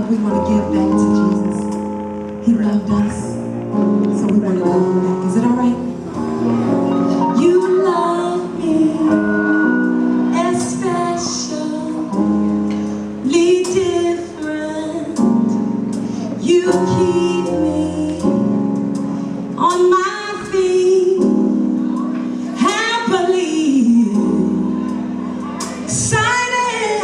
we want to give back to Jesus. He loved us, so we want to love him back. Is it all right? You love me especially different. You keep me on my feet happily excited.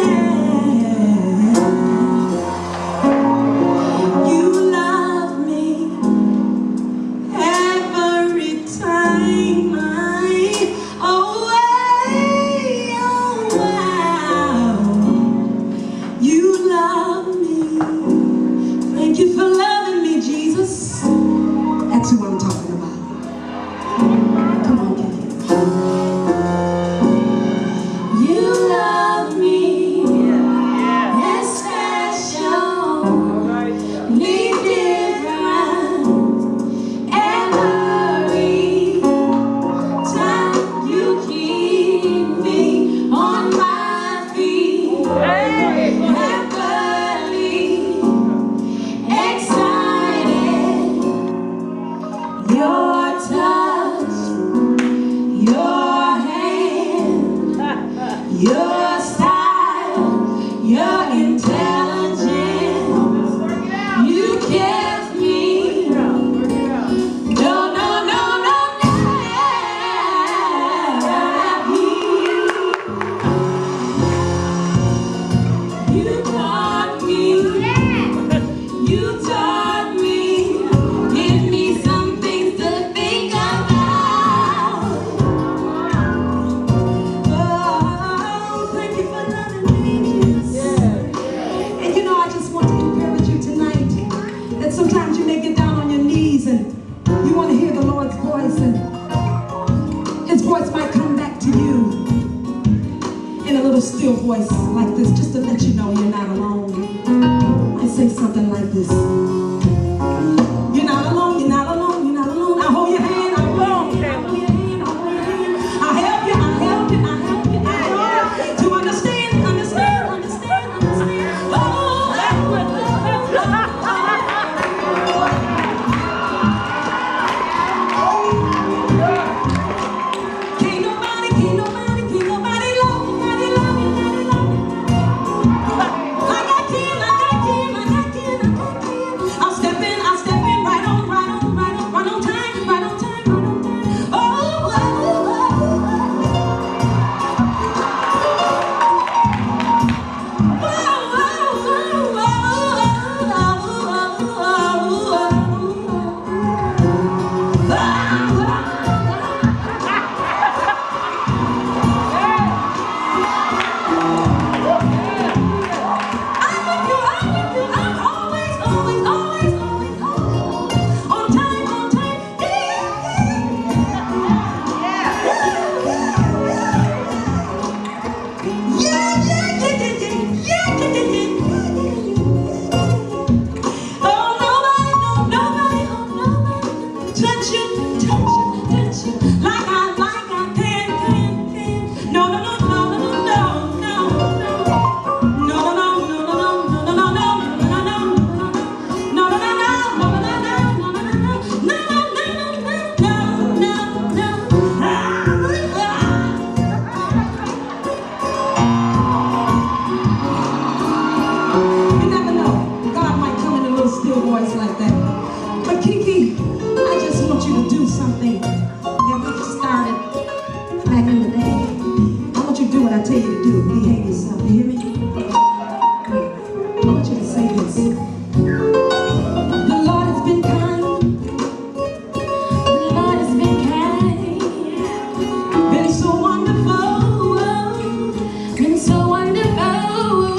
You love me every time I'm away. Oh wow, you love me. Thank you for loving me, Jesus. That's who I'm talking about. Come on, Kiki. You love me, especially different. Every time you keep me on my feet, happily excited. Your touch, your hand, your style, your intelligence, you give me no, no, no, no, no. You taught me, give me some things to think about. Oh, thank you for loving me, Jesus. And you know, I just want to encourage you tonight that sometimes you may get down on your knees and you want to hear the Lord's voice, and his voice might come back to you in a little still voice like this, just to let you know you're not alone. I say something like this. You're not alone, you're not alone, you're not alone. I hold your hand, I hold your hand, I hold your hand, I hold your hand. I help you, I help you, I help you, I help you to understand, understand, understand, understand. Can't nobody love you, nobody love you, nobody love you. I got Ken, I got Ken, I got Ken, I got Ken. I'll step in right on, right on, right on, right on time, right on time, right on time. Oh, I'm always, always, always, always, always on time, on time. Oh, nobody touch you like I can. No, no, no, no, no, no, no, no, no, no, no, no, no, no, you never know. God might come in a little still voice like that. But Kiki, I just want you to do something that we started back in the day. I want you to do what I tell you to do. Behave yourself. You hear me? I want you to say this. The Lord has been kind. The Lord has been kind. Been so wonderful. Been so wonderful.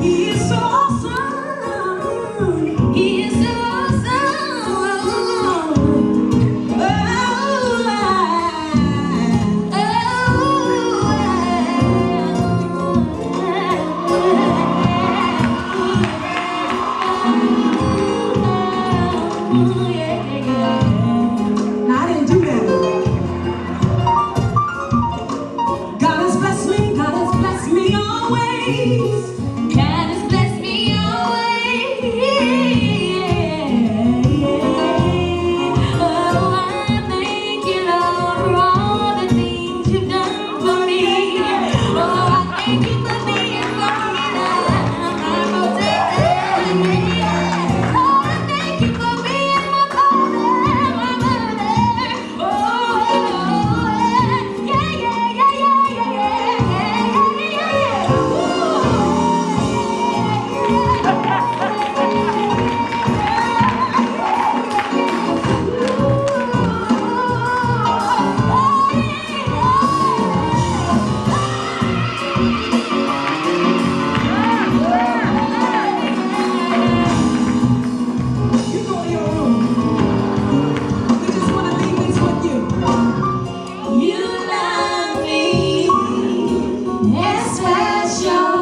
He is so awesome. He is so awesome. Now, I didn't do that. God has blessed me always. God has blessed me special.